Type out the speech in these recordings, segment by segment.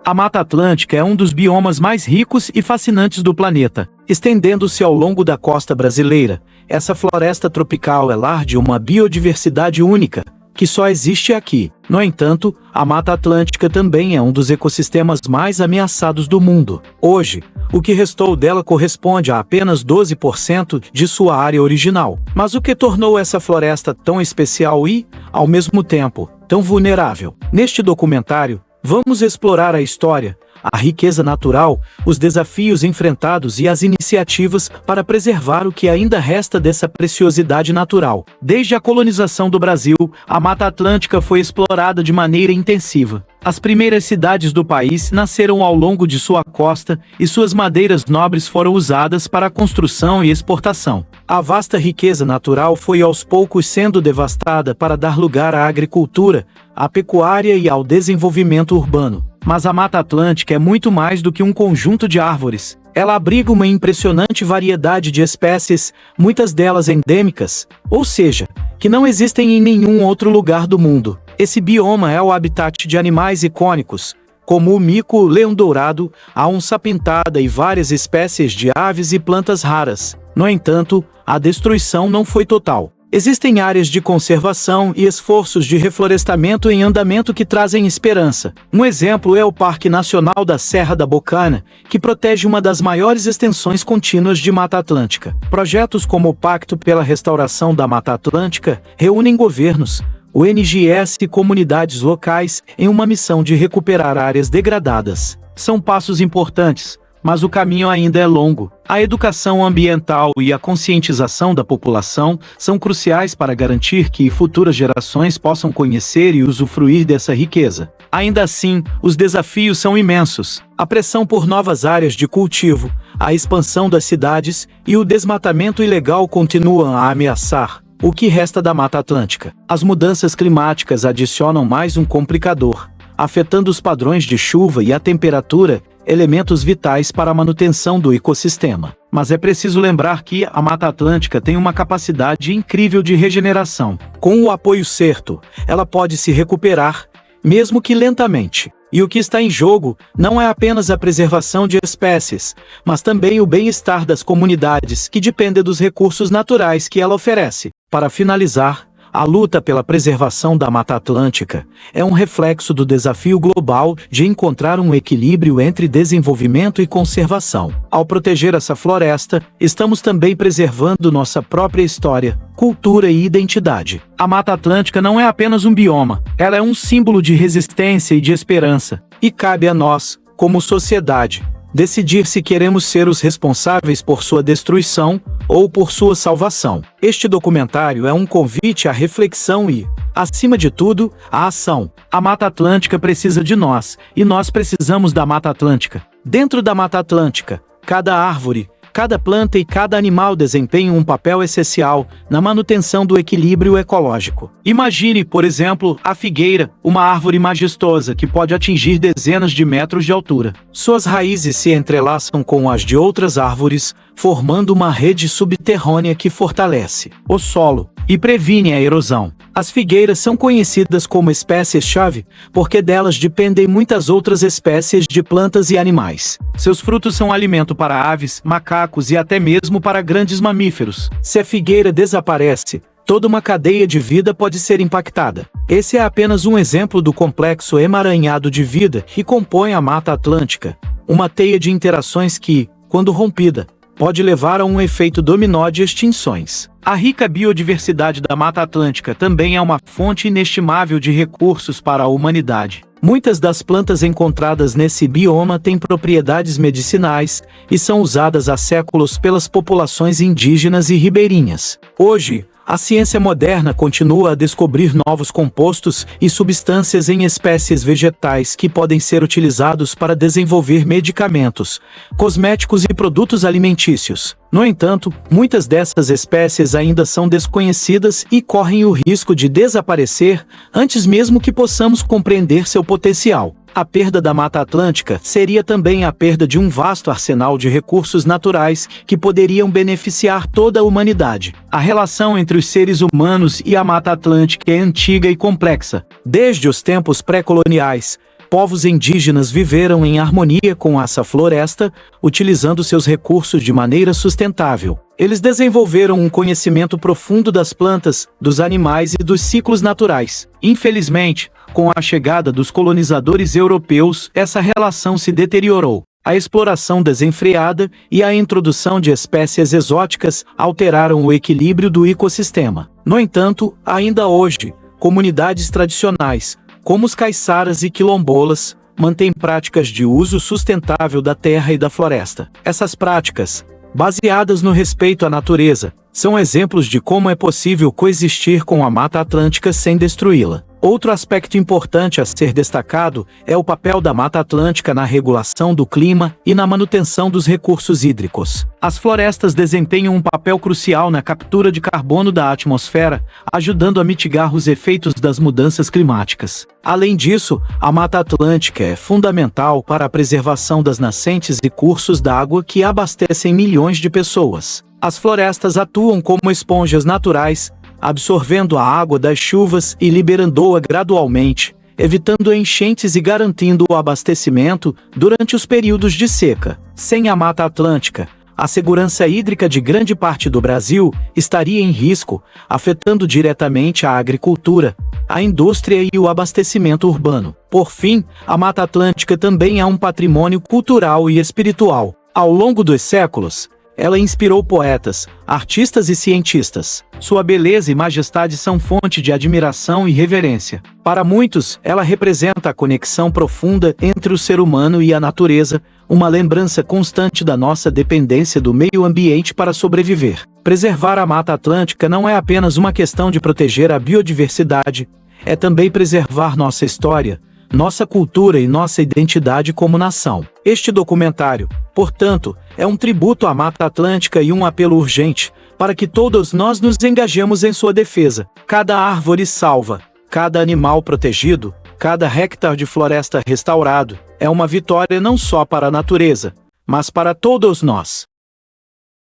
A Mata Atlântica é um dos biomas mais ricos e fascinantes do planeta. Estendendo-se ao longo da costa brasileira, essa floresta tropical é lar de uma biodiversidade única, que só existe aqui. No entanto, a Mata Atlântica também é um dos ecossistemas mais ameaçados do mundo. Hoje, o que restou dela corresponde a apenas 12% de sua área original. Mas o que tornou essa floresta tão especial e, ao mesmo tempo, tão vulnerável? Neste documentário, vamos explorar a história, a riqueza natural, os desafios enfrentados e as iniciativas para preservar o que ainda resta dessa preciosidade natural. Desde a colonização do Brasil, a Mata Atlântica foi explorada de maneira intensiva. As primeiras cidades do país nasceram ao longo de sua costa e suas madeiras nobres foram usadas para a construção e exportação. A vasta riqueza natural foi aos poucos sendo devastada para dar lugar à agricultura, à pecuária e ao desenvolvimento urbano. Mas a Mata Atlântica é muito mais do que um conjunto de árvores. Ela abriga uma impressionante variedade de espécies, muitas delas endêmicas, ou seja, que não existem em nenhum outro lugar do mundo. Esse bioma é o habitat de animais icônicos, como o mico-leão-dourado, a onça-pintada e várias espécies de aves e plantas raras. No entanto, a destruição não foi total. Existem áreas de conservação e esforços de reflorestamento em andamento que trazem esperança. Um exemplo é o Parque Nacional da Serra da Bocana, que protege uma das maiores extensões contínuas de Mata Atlântica. Projetos como o Pacto pela Restauração da Mata Atlântica reúnem governos, ONGs e comunidades locais em uma missão de recuperar áreas degradadas. São passos importantes, mas o caminho ainda é longo. A educação ambiental e a conscientização da população são cruciais para garantir que futuras gerações possam conhecer e usufruir dessa riqueza. Ainda assim, os desafios são imensos. A pressão por novas áreas de cultivo, a expansão das cidades e o desmatamento ilegal continuam a ameaçar o que resta da Mata Atlântica. As mudanças climáticas adicionam mais um complicador, afetando os padrões de chuva e a temperatura, elementos vitais para a manutenção do ecossistema. Mas é preciso lembrar que a Mata Atlântica tem uma capacidade incrível de regeneração. Com o apoio certo, ela pode se recuperar, mesmo que lentamente. E o que está em jogo não é apenas a preservação de espécies, mas também o bem-estar das comunidades que dependem dos recursos naturais que ela oferece. Para finalizar, a luta pela preservação da Mata Atlântica é um reflexo do desafio global de encontrar um equilíbrio entre desenvolvimento e conservação. Ao proteger essa floresta, estamos também preservando nossa própria história, cultura e identidade. A Mata Atlântica não é apenas um bioma, ela é um símbolo de resistência e de esperança. E cabe a nós, como sociedade, decidir se queremos ser os responsáveis por sua destruição ou por sua salvação. Este documentário é um convite à reflexão e, acima de tudo, à ação. A Mata Atlântica precisa de nós, e nós precisamos da Mata Atlântica. Dentro da Mata Atlântica, cada árvore, cada planta e cada animal desempenham um papel essencial na manutenção do equilíbrio ecológico. Imagine, por exemplo, a figueira, uma árvore majestosa que pode atingir dezenas de metros de altura. Suas raízes se entrelaçam com as de outras árvores, formando uma rede subterrânea que fortalece o solo e previne a erosão. As figueiras são conhecidas como espécies-chave porque delas dependem muitas outras espécies de plantas e animais. Seus frutos são alimento para aves, macacos e até mesmo para grandes mamíferos. Se a figueira desaparece, toda uma cadeia de vida pode ser impactada. Esse é apenas um exemplo do complexo emaranhado de vida que compõe a Mata Atlântica, uma teia de interações que, quando rompida, pode levar a um efeito dominó de extinções. A rica biodiversidade da Mata Atlântica também é uma fonte inestimável de recursos para a humanidade. Muitas das plantas encontradas nesse bioma têm propriedades medicinais e são usadas há séculos pelas populações indígenas e ribeirinhas. Hoje, a ciência moderna continua a descobrir novos compostos e substâncias em espécies vegetais que podem ser utilizados para desenvolver medicamentos, cosméticos e produtos alimentícios. No entanto, muitas dessas espécies ainda são desconhecidas e correm o risco de desaparecer antes mesmo que possamos compreender seu potencial. A perda da Mata Atlântica seria também a perda de um vasto arsenal de recursos naturais que poderiam beneficiar toda a humanidade. A relação entre os seres humanos e a Mata Atlântica é antiga e complexa. Desde os tempos pré-coloniais, povos indígenas viveram em harmonia com essa floresta, utilizando seus recursos de maneira sustentável. Eles desenvolveram um conhecimento profundo das plantas, dos animais e dos ciclos naturais. Infelizmente, com a chegada dos colonizadores europeus, essa relação se deteriorou. A exploração desenfreada e a introdução de espécies exóticas alteraram o equilíbrio do ecossistema. No entanto, ainda hoje, comunidades tradicionais, como os caiçaras e quilombolas, mantêm práticas de uso sustentável da terra e da floresta. Essas práticas, baseadas no respeito à natureza, são exemplos de como é possível coexistir com a Mata Atlântica sem destruí-la. Outro aspecto importante a ser destacado é o papel da Mata Atlântica na regulação do clima e na manutenção dos recursos hídricos. As florestas desempenham um papel crucial na captura de carbono da atmosfera, ajudando a mitigar os efeitos das mudanças climáticas. Além disso, a Mata Atlântica é fundamental para a preservação das nascentes e cursos d'água que abastecem milhões de pessoas. As florestas atuam como esponjas naturais, absorvendo a água das chuvas e liberando-a gradualmente, evitando enchentes e garantindo o abastecimento durante os períodos de seca. Sem a Mata Atlântica, a segurança hídrica de grande parte do Brasil estaria em risco, afetando diretamente a agricultura, a indústria e o abastecimento urbano. Por fim, a Mata Atlântica também é um patrimônio cultural e espiritual. Ao longo dos séculos, ela inspirou poetas, artistas e cientistas. Sua beleza e majestade são fonte de admiração e reverência. Para muitos, ela representa a conexão profunda entre o ser humano e a natureza, uma lembrança constante da nossa dependência do meio ambiente para sobreviver. Preservar a Mata Atlântica não é apenas uma questão de proteger a biodiversidade, é também preservar nossa história, nossa cultura e nossa identidade como nação. Este documentário, portanto, é um tributo à Mata Atlântica e um apelo urgente para que todos nós nos engajemos em sua defesa. Cada árvore salva, cada animal protegido, cada hectare de floresta restaurado, é uma vitória não só para a natureza, mas para todos nós.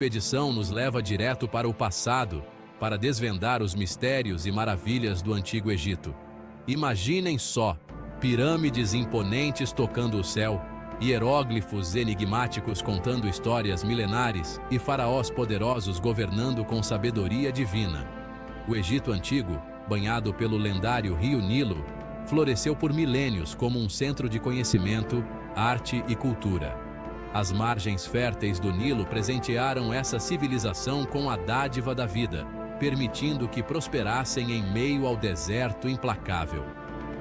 A expedição nos leva direto para o passado, para desvendar os mistérios e maravilhas do Antigo Egito. Imaginem só, pirâmides imponentes tocando o céu, hieróglifos enigmáticos contando histórias milenares e faraós poderosos governando com sabedoria divina. O Egito Antigo, banhado pelo lendário rio Nilo, floresceu por milênios como um centro de conhecimento, arte e cultura. As margens férteis do Nilo presentearam essa civilização com a dádiva da vida, permitindo que prosperassem em meio ao deserto implacável.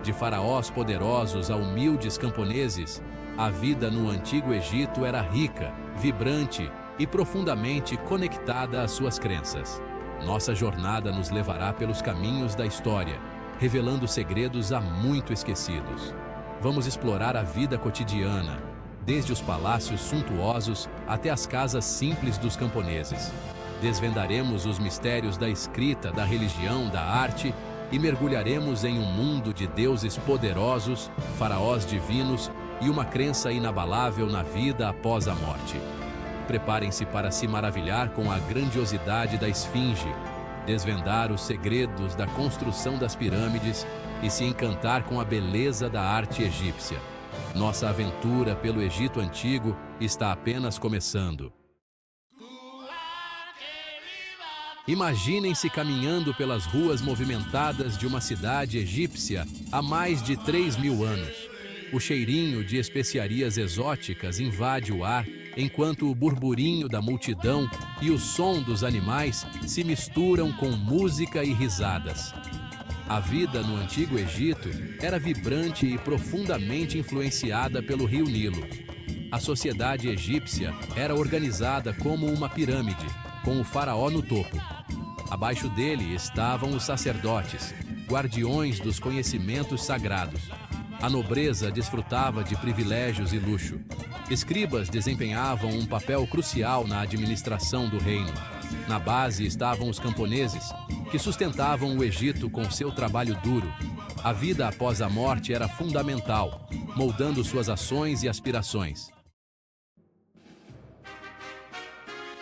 De faraós poderosos a humildes camponeses, a vida no Antigo Egito era rica, vibrante e profundamente conectada às suas crenças. Nossa jornada nos levará pelos caminhos da história, revelando segredos há muito esquecidos. Vamos explorar a vida cotidiana, desde os palácios suntuosos até as casas simples dos camponeses. Desvendaremos os mistérios da escrita, da religião, da arte e mergulharemos em um mundo de deuses poderosos, faraós divinos e uma crença inabalável na vida após a morte. Preparem-se para se maravilhar com a grandiosidade da Esfinge, desvendar os segredos da construção das pirâmides e se encantar com a beleza da arte egípcia. Nossa aventura pelo Egito Antigo está apenas começando. Imaginem-se caminhando pelas ruas movimentadas de uma cidade egípcia há mais de 3.000 anos. O cheirinho de especiarias exóticas invade o ar, enquanto o burburinho da multidão e o som dos animais se misturam com música e risadas. A vida no Antigo Egito era vibrante e profundamente influenciada pelo rio Nilo. A sociedade egípcia era organizada como uma pirâmide, com o faraó no topo. Abaixo dele estavam os sacerdotes, guardiões dos conhecimentos sagrados. A nobreza desfrutava de privilégios e luxo. Escribas desempenhavam um papel crucial na administração do reino. Na base estavam os camponeses, que sustentavam o Egito com seu trabalho duro. A vida após a morte era fundamental, moldando suas ações e aspirações.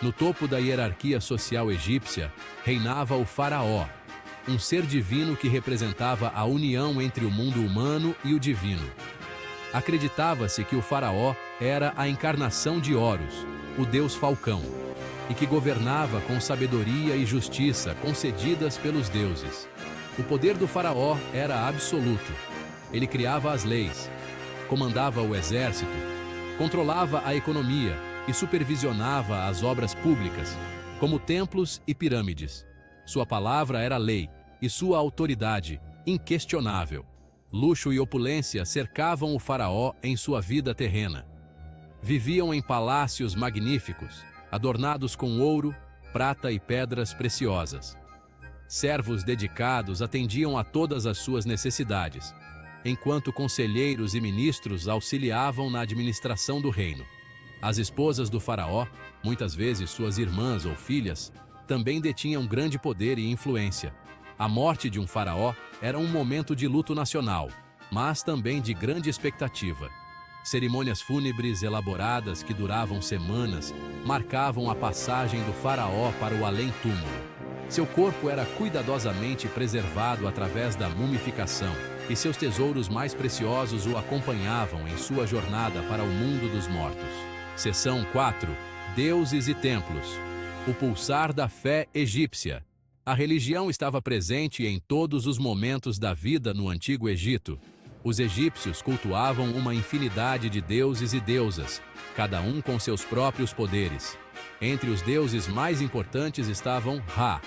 No topo da hierarquia social egípcia, reinava o faraó, um ser divino que representava a união entre o mundo humano e o divino. Acreditava-se que o faraó era a encarnação de Horus, o deus falcão, e que governava com sabedoria e justiça concedidas pelos deuses. O poder do faraó era absoluto. Ele criava as leis, comandava o exército, controlava a economia e supervisionava as obras públicas, como templos e pirâmides. Sua palavra era lei e sua autoridade inquestionável. Luxo e opulência cercavam o faraó em sua vida terrena. Viviam em palácios magníficos, adornados com ouro, prata e pedras preciosas. Servos dedicados atendiam a todas as suas necessidades, enquanto conselheiros e ministros auxiliavam na administração do reino. As esposas do faraó, muitas vezes suas irmãs ou filhas, também detinham grande poder e influência. A morte de um faraó era um momento de luto nacional, mas também de grande expectativa. Cerimônias fúnebres elaboradas que duravam semanas marcavam a passagem do faraó para o além-túmulo. Seu corpo era cuidadosamente preservado através da mumificação, e seus tesouros mais preciosos o acompanhavam em sua jornada para o mundo dos mortos. Seção 4. Deuses e templos. O pulsar da fé egípcia. A religião estava presente em todos os momentos da vida no Antigo Egito. Os egípcios cultuavam uma infinidade de deuses e deusas, cada um com seus próprios poderes. Entre os deuses mais importantes estavam Ra,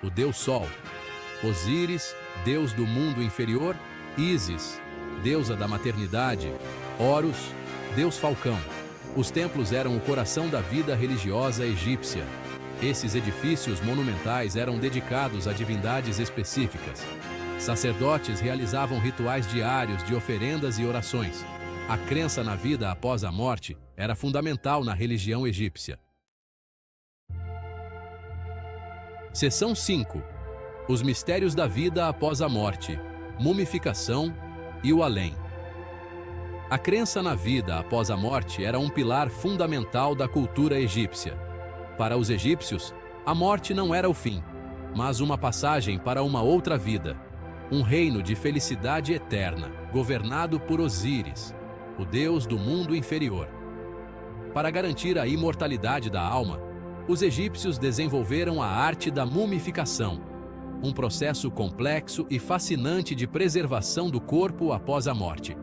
o deus Sol; Osíris, deus do mundo inferior; Ísis, deusa da maternidade; Horus, deus falcão. Os templos eram o coração da vida religiosa egípcia. Esses edifícios monumentais eram dedicados a divindades específicas. Sacerdotes realizavam rituais diários de oferendas e orações. A crença na vida após a morte era fundamental na religião egípcia. Seção 5. Os mistérios da vida após a morte, mumificação e o além. A crença na vida após a morte era um pilar fundamental da cultura egípcia. Para os egípcios, a morte não era o fim, mas uma passagem para uma outra vida, um reino de felicidade eterna, governado por Osíris, o deus do mundo inferior. Para garantir a imortalidade da alma, os egípcios desenvolveram a arte da mumificação, um processo complexo e fascinante de preservação do corpo após a morte.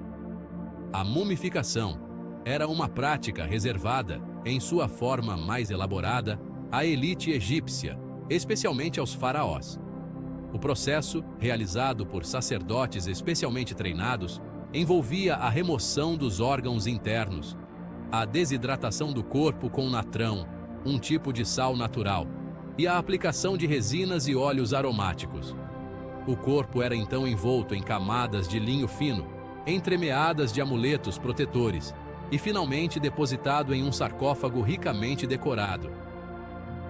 A mumificação era uma prática reservada, em sua forma mais elaborada, à elite egípcia, especialmente aos faraós. O processo, realizado por sacerdotes especialmente treinados, envolvia a remoção dos órgãos internos, a desidratação do corpo com natrão, um tipo de sal natural, e a aplicação de resinas e óleos aromáticos. O corpo era então envolto em camadas de linho fino, entremeadas de amuletos protetores, e finalmente depositado em um sarcófago ricamente decorado.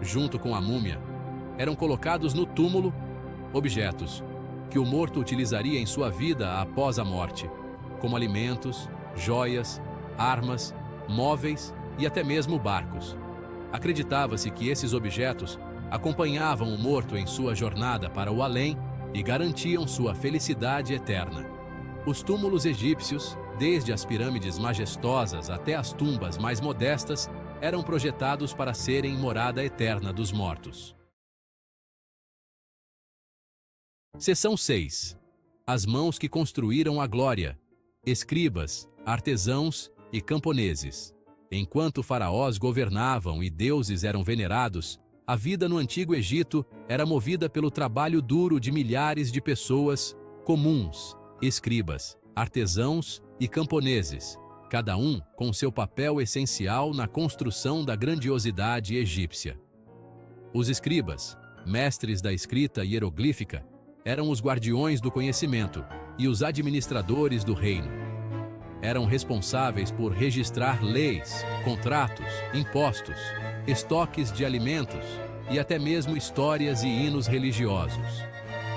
Junto com a múmia, eram colocados no túmulo objetos que o morto utilizaria em sua vida após a morte, como alimentos, joias, armas, móveis e até mesmo barcos. Acreditava-se que esses objetos acompanhavam o morto em sua jornada para o além e garantiam sua felicidade eterna. Os túmulos egípcios, desde as pirâmides majestosas até as tumbas mais modestas, eram projetados para serem morada eterna dos mortos. Seção 6. As mãos que construíram a glória. Escribas, artesãos e camponeses. Enquanto faraós governavam e deuses eram venerados, a vida no Antigo Egito era movida pelo trabalho duro de milhares de pessoas comuns, escribas, artesãos e camponeses, cada um com seu papel essencial na construção da grandiosidade egípcia. Os escribas, mestres da escrita hieroglífica, eram os guardiões do conhecimento e os administradores do reino. Eram responsáveis por registrar leis, contratos, impostos, estoques de alimentos e até mesmo histórias e hinos religiosos.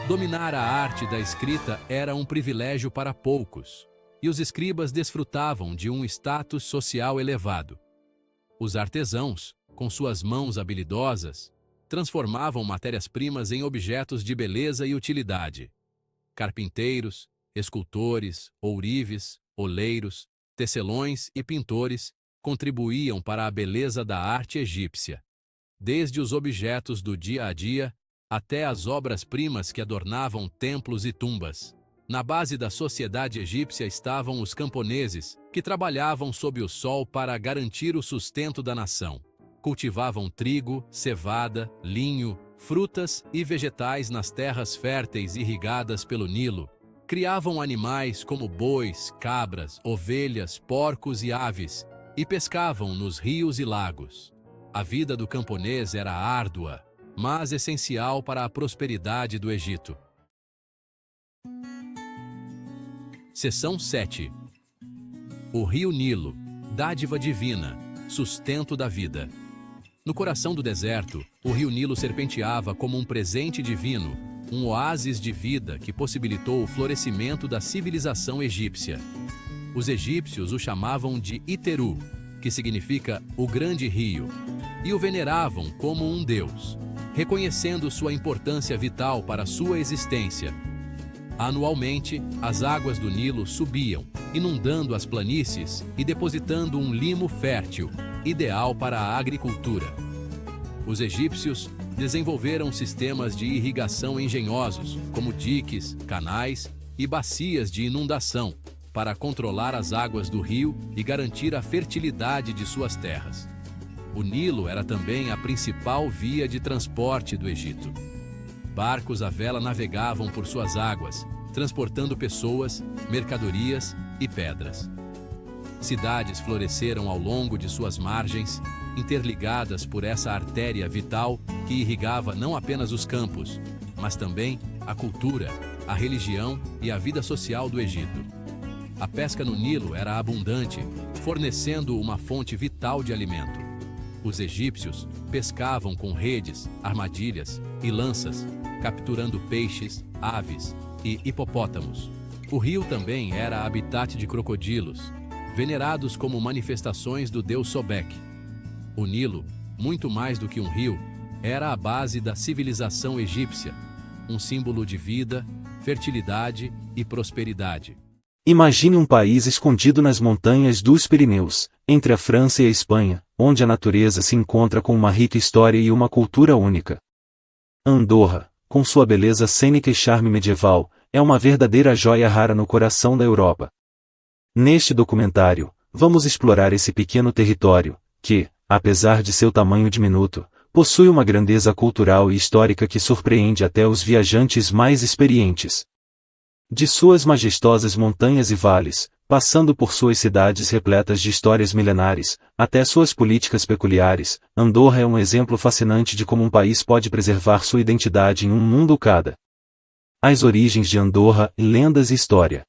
Dominar a arte da escrita era um privilégio para poucos, e os escribas desfrutavam de um status social elevado. Os artesãos, com suas mãos habilidosas, transformavam matérias-primas em objetos de beleza e utilidade. Carpinteiros, escultores, ourives, oleiros, tecelões e pintores contribuíam para a beleza da arte egípcia. Desde os objetos do dia a dia até as obras-primas que adornavam templos e tumbas. Na base da sociedade egípcia estavam os camponeses, que trabalhavam sob o sol para garantir o sustento da nação. Cultivavam trigo, cevada, linho, frutas e vegetais nas terras férteis irrigadas pelo Nilo. Criavam animais como bois, cabras, ovelhas, porcos e aves, e pescavam nos rios e lagos. A vida do camponês era árdua, mas essencial para a prosperidade do Egito. Seção 7. O rio Nilo, dádiva divina, sustento da vida. No coração do deserto, o rio Nilo serpenteava como um presente divino, um oásis de vida que possibilitou o florescimento da civilização egípcia. Os egípcios o chamavam de Iteru, que significa o grande rio, e o veneravam como um deus, reconhecendo sua importância vital para sua existência. Anualmente, as águas do Nilo subiam, inundando as planícies e depositando um limo fértil, ideal para a agricultura. Os egípcios desenvolveram sistemas de irrigação engenhosos, como diques, canais e bacias de inundação, para controlar as águas do rio e garantir a fertilidade de suas terras. O Nilo era também a principal via de transporte do Egito. Barcos à vela navegavam por suas águas, transportando pessoas, mercadorias e pedras. Cidades floresceram ao longo de suas margens, interligadas por essa artéria vital que irrigava não apenas os campos, mas também a cultura, a religião e a vida social do Egito. A pesca no Nilo era abundante, fornecendo uma fonte vital de alimento. Os egípcios pescavam com redes, armadilhas e lanças, capturando peixes, aves e hipopótamos. O rio também era habitat de crocodilos, venerados como manifestações do deus Sobek. O Nilo, muito mais do que um rio, era a base da civilização egípcia, um símbolo de vida, fertilidade e prosperidade. Imagine um país escondido nas montanhas dos Pirineus, entre a França e a Espanha, onde a natureza se encontra com uma rica história e uma cultura única. Andorra, com sua beleza cênica e charme medieval, é uma verdadeira joia rara no coração da Europa. Neste documentário, vamos explorar esse pequeno território, que, apesar de seu tamanho diminuto, possui uma grandeza cultural e histórica que surpreende até os viajantes mais experientes. De suas majestosas montanhas e vales, passando por suas cidades repletas de histórias milenares, até suas políticas peculiares, Andorra é um exemplo fascinante de como um país pode preservar sua identidade em um mundo cada. As origens de Andorra, lendas e história.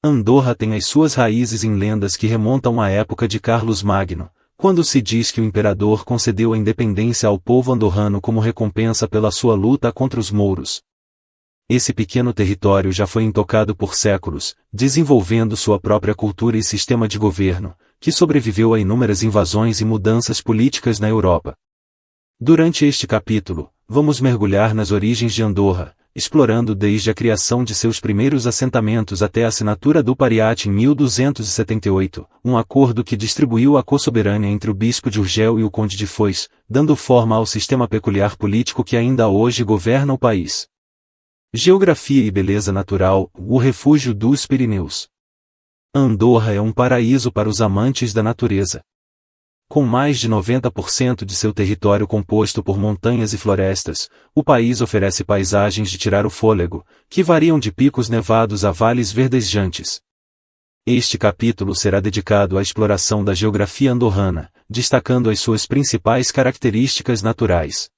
Andorra tem as suas raízes em lendas que remontam à época de Carlos Magno, quando se diz que o imperador concedeu a independência ao povo andorrano como recompensa pela sua luta contra os mouros. Esse pequeno território já foi intocado por séculos, desenvolvendo sua própria cultura e sistema de governo, que sobreviveu a inúmeras invasões e mudanças políticas na Europa. Durante este capítulo, vamos mergulhar nas origens de Andorra, explorando desde a criação de seus primeiros assentamentos até a assinatura do Pariat em 1278, um acordo que distribuiu a co-soberania entre o bispo de Urgel e o conde de Foix, dando forma ao sistema peculiar político que ainda hoje governa o país. Geografia e beleza natural, o refúgio dos Pirineus. Andorra é um paraíso para os amantes da natureza. Com mais de 90% de seu território composto por montanhas e florestas, o país oferece paisagens de tirar o fôlego, que variam de picos nevados a vales verdejantes. Este capítulo será dedicado à exploração da geografia andorrana, destacando as suas principais características naturais.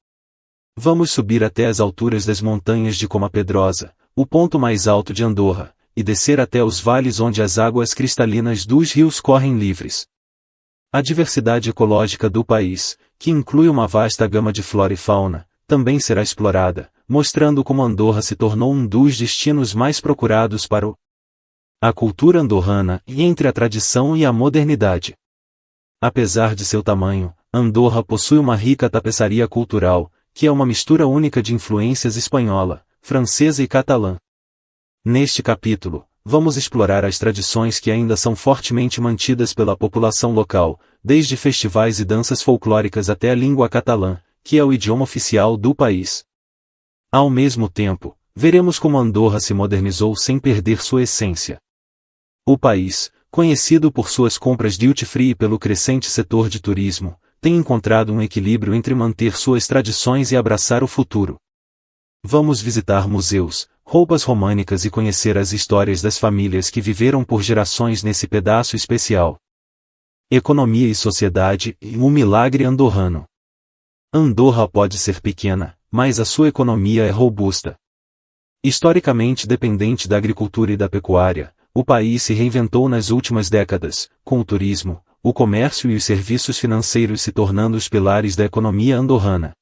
Vamos subir até as alturas das montanhas de Coma Pedrosa, o ponto mais alto de Andorra, e descer até os vales onde as águas cristalinas dos rios correm livres. A diversidade ecológica do país, que inclui uma vasta gama de flora e fauna, também será explorada, mostrando como Andorra se tornou um dos destinos mais procurados para a cultura andorrana e entre a tradição e a modernidade. Apesar de seu tamanho, Andorra possui uma rica tapeçaria cultural, que é uma mistura única de influências espanhola, francesa e catalã. Neste capítulo, vamos explorar as tradições que ainda são fortemente mantidas pela população local, desde festivais e danças folclóricas até a língua catalã, que é o idioma oficial do país. Ao mesmo tempo, veremos como Andorra se modernizou sem perder sua essência. O país, conhecido por suas compras duty-free e pelo crescente setor de turismo, tem encontrado um equilíbrio entre manter suas tradições e abraçar o futuro. Vamos visitar museus, roupas românicas e conhecer as histórias das famílias que viveram por gerações nesse pedaço especial. Economia e sociedade e um milagre andorrano. Andorra pode ser pequena, mas a sua economia é robusta. Historicamente dependente da agricultura e da pecuária, o país se reinventou nas últimas décadas, com o turismo, o comércio e os serviços financeiros se tornando os pilares da economia andorrana.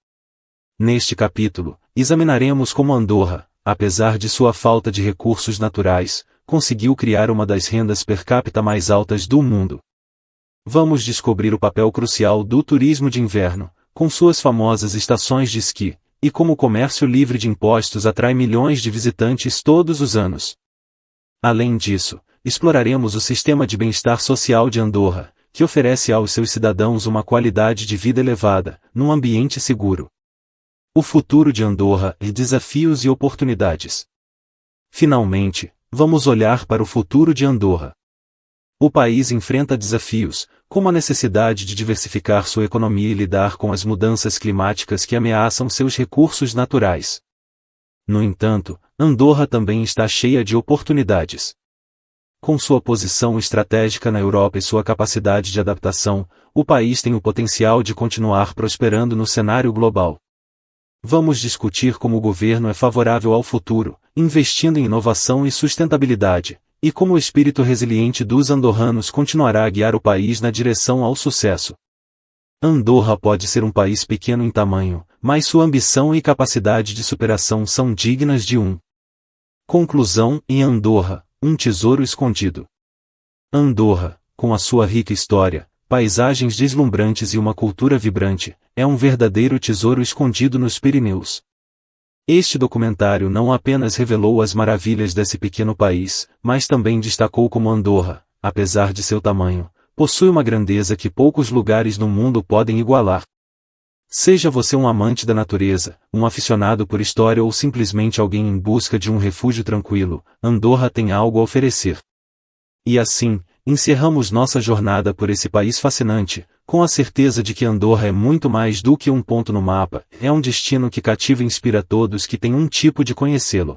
Neste capítulo, examinaremos como Andorra, apesar de sua falta de recursos naturais, conseguiu criar uma das rendas per capita mais altas do mundo. Vamos descobrir o papel crucial do turismo de inverno, com suas famosas estações de esqui, e como o comércio livre de impostos atrai milhões de visitantes todos os anos. Além disso, exploraremos o sistema de bem-estar social de Andorra, que oferece aos seus cidadãos uma qualidade de vida elevada, num ambiente seguro. O futuro de Andorra e desafios e oportunidades. Finalmente, vamos olhar para o futuro de Andorra. O país enfrenta desafios, como a necessidade de diversificar sua economia e lidar com as mudanças climáticas que ameaçam seus recursos naturais. No entanto, Andorra também está cheia de oportunidades. Com sua posição estratégica na Europa e sua capacidade de adaptação, o país tem o potencial de continuar prosperando no cenário global. Vamos discutir como o governo é favorável ao futuro, investindo em inovação e sustentabilidade, e como o espírito resiliente dos andorranos continuará a guiar o país na direção ao sucesso. Andorra pode ser um país pequeno em tamanho, mas sua ambição e capacidade de superação são dignas de um. Conclusão: em Andorra, um tesouro escondido. Andorra, com a sua rica história, paisagens deslumbrantes e uma cultura vibrante, é um verdadeiro tesouro escondido nos Pirineus. Este documentário não apenas revelou as maravilhas desse pequeno país, mas também destacou como Andorra, apesar de seu tamanho, possui uma grandeza que poucos lugares no mundo podem igualar. Seja você um amante da natureza, um aficionado por história ou simplesmente alguém em busca de um refúgio tranquilo, Andorra tem algo a oferecer. E assim, encerramos nossa jornada por esse país fascinante, com a certeza de que Andorra é muito mais do que um ponto no mapa, é um destino que cativa e inspira todos que têm um tipo de conhecê-lo.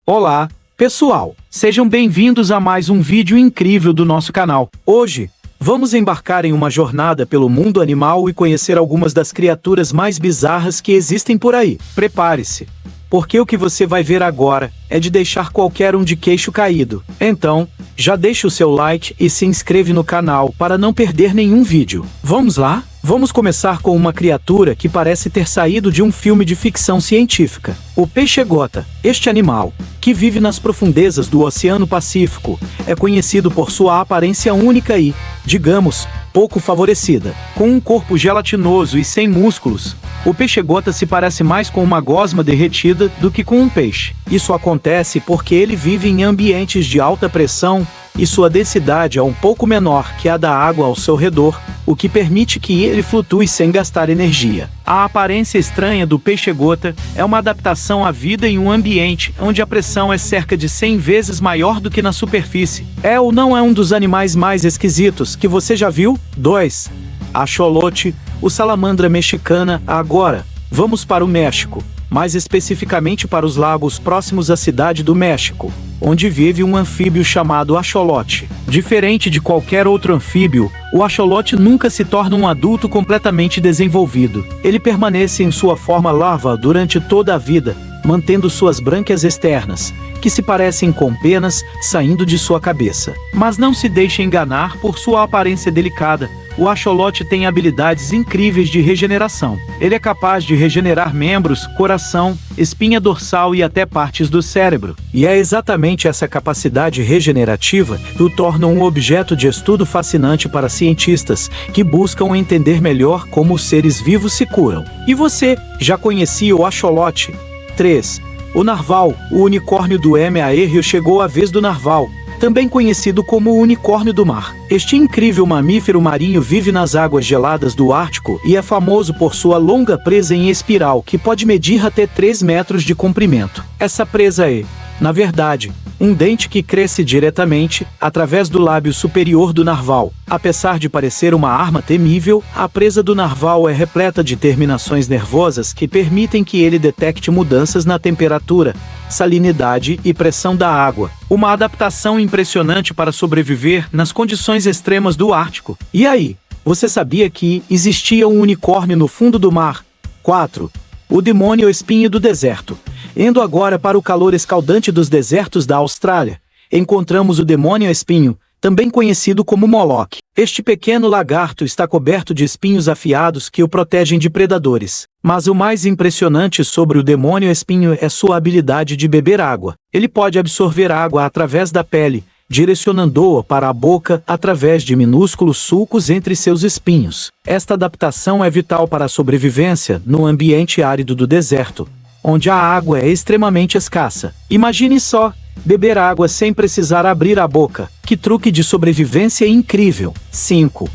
Olá, pessoal! Sejam bem-vindos a mais um vídeo incrível do nosso canal. Hoje, vamos embarcar em uma jornada pelo mundo animal e conhecer algumas das criaturas mais bizarras que existem por aí. Prepare-se, porque o que você vai ver agora é de deixar qualquer um de queixo caído. Então, já deixa o seu like e se inscreve no canal para não perder nenhum vídeo. Vamos lá? Vamos começar com uma criatura que parece ter saído de um filme de ficção científica. O peixe-gota. Este animal, que vive nas profundezas do Oceano Pacífico, é conhecido por sua aparência única e, digamos, pouco favorecida. Com um corpo gelatinoso e sem músculos, o peixe-gota se parece mais com uma gosma derretida do que com um peixe. Isso acontece porque ele vive em ambientes de alta pressão e sua densidade é um pouco menor que a da água ao seu redor, o que permite que ele flutue sem gastar energia. A aparência estranha do peixe-gota é uma adaptação à vida em um ambiente onde a pressão é cerca de 100 vezes maior do que na superfície. É ou não é um dos animais mais esquisitos que você já viu? 2. Axolote, o salamandra mexicana. Agora, vamos para o México, mais especificamente para os lagos próximos à cidade do México, onde vive um anfíbio chamado axolote. Diferente de qualquer outro anfíbio, o axolote nunca se torna um adulto completamente desenvolvido. Ele permanece em sua forma larva durante toda a vida, mantendo suas brânquias externas, que se parecem com penas saindo de sua cabeça. Mas não se deixe enganar por sua aparência delicada. O axolote tem habilidades incríveis de regeneração. Ele é capaz de regenerar membros, coração, espinha dorsal e até partes do cérebro. E é exatamente essa capacidade regenerativa que o torna um objeto de estudo fascinante para cientistas que buscam entender melhor como os seres vivos se curam. E você, já conhecia o axolote? 3. O narval, o unicórnio do Rio, chegou a vez do narval, também conhecido como o unicórnio do mar. Este incrível mamífero marinho vive nas águas geladas do Ártico e é famoso por sua longa presa em espiral que pode medir até 3 metros de comprimento. Essa presa é, na verdade, um dente que cresce diretamente através do lábio superior do narval. Apesar de parecer uma arma temível, a presa do narval é repleta de terminações nervosas que permitem que ele detecte mudanças na temperatura, salinidade e pressão da água. Uma adaptação impressionante para sobreviver nas condições extremas do Ártico. E aí, você sabia que existia um unicórnio no fundo do mar? 4. O demônio espinho do deserto. Indo agora para o calor escaldante dos desertos da Austrália, encontramos o demônio espinho, também conhecido como Moloch. Este pequeno lagarto está coberto de espinhos afiados que o protegem de predadores. Mas o mais impressionante sobre o demônio espinho é sua habilidade de beber água. Ele pode absorver água através da pele, direcionando-a para a boca através de minúsculos sulcos entre seus espinhos. Esta adaptação é vital para a sobrevivência no ambiente árido do deserto, onde a água é extremamente escassa. Imagine só, beber água sem precisar abrir a boca. Que truque de sobrevivência incrível! 5.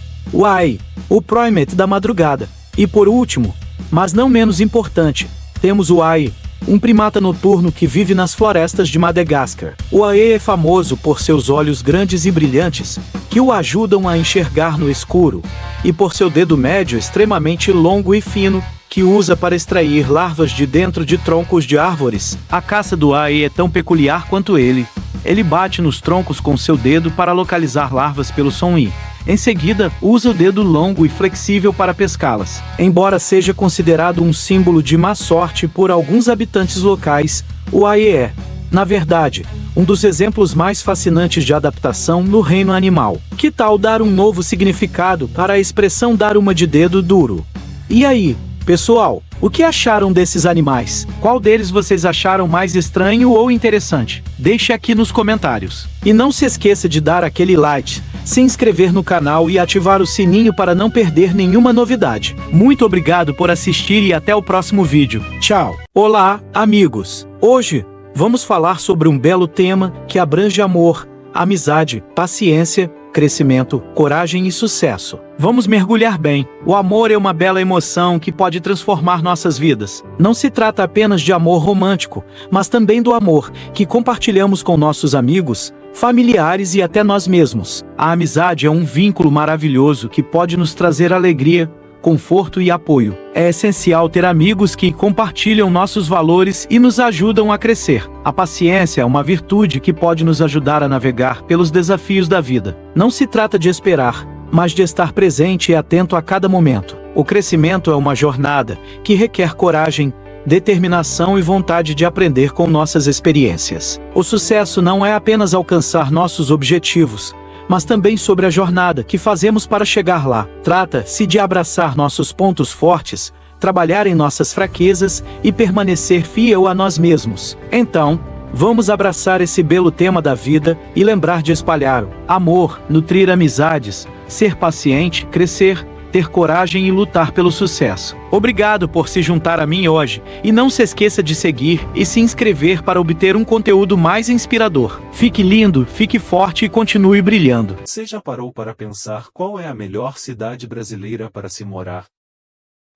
O primate da madrugada. E por último, mas não menos importante, temos o Ai, um primata noturno que vive nas florestas de Madagascar. O Ai é famoso por seus olhos grandes e brilhantes, que o ajudam a enxergar no escuro, e por seu dedo médio extremamente longo e fino, que usa para extrair larvas de dentro de troncos de árvores. A caça do Ai é tão peculiar quanto ele. Ele bate nos troncos com seu dedo para localizar larvas pelo som e, em seguida, usa o dedo longo e flexível para pescá-las. Embora seja considerado um símbolo de má sorte por alguns habitantes locais, o Ai é, na verdade, um dos exemplos mais fascinantes de adaptação no reino animal. Que tal dar um novo significado para a expressão dar uma de dedo duro? E aí, pessoal, o que acharam desses animais? Qual deles vocês acharam mais estranho ou interessante? Deixe aqui nos comentários. E não se esqueça de dar aquele like, se inscrever no canal e ativar o sininho para não perder nenhuma novidade. Muito obrigado por assistir e até o próximo vídeo. Tchau! Olá, amigos! Hoje, vamos falar sobre um belo tema que abrange amor, amizade, paciência, crescimento, coragem e sucesso. Vamos mergulhar bem. O amor é uma bela emoção que pode transformar nossas vidas. Não se trata apenas de amor romântico, mas também do amor que compartilhamos com nossos amigos, familiares e até nós mesmos. A amizade é um vínculo maravilhoso que pode nos trazer alegria, conforto e apoio. É essencial ter amigos que compartilham nossos valores e nos ajudam a crescer. A paciência é uma virtude que pode nos ajudar a navegar pelos desafios da vida. Não se trata de esperar, mas de estar presente e atento a cada momento. O crescimento é uma jornada que requer coragem, determinação e vontade de aprender com nossas experiências. O sucesso não é apenas alcançar nossos objetivos, mas também sobre a jornada que fazemos para chegar lá. Trata-se de abraçar nossos pontos fortes, trabalhar em nossas fraquezas e permanecer fiel a nós mesmos. Então, vamos abraçar esse belo tema da vida e lembrar de espalhar o amor, nutrir amizades, ser paciente, crescer, ter coragem e lutar pelo sucesso. Obrigado por se juntar a mim hoje, e não se esqueça de seguir e se inscrever para obter um conteúdo mais inspirador. Fique lindo, fique forte e continue brilhando. Você já parou para pensar qual é a melhor cidade brasileira para se morar?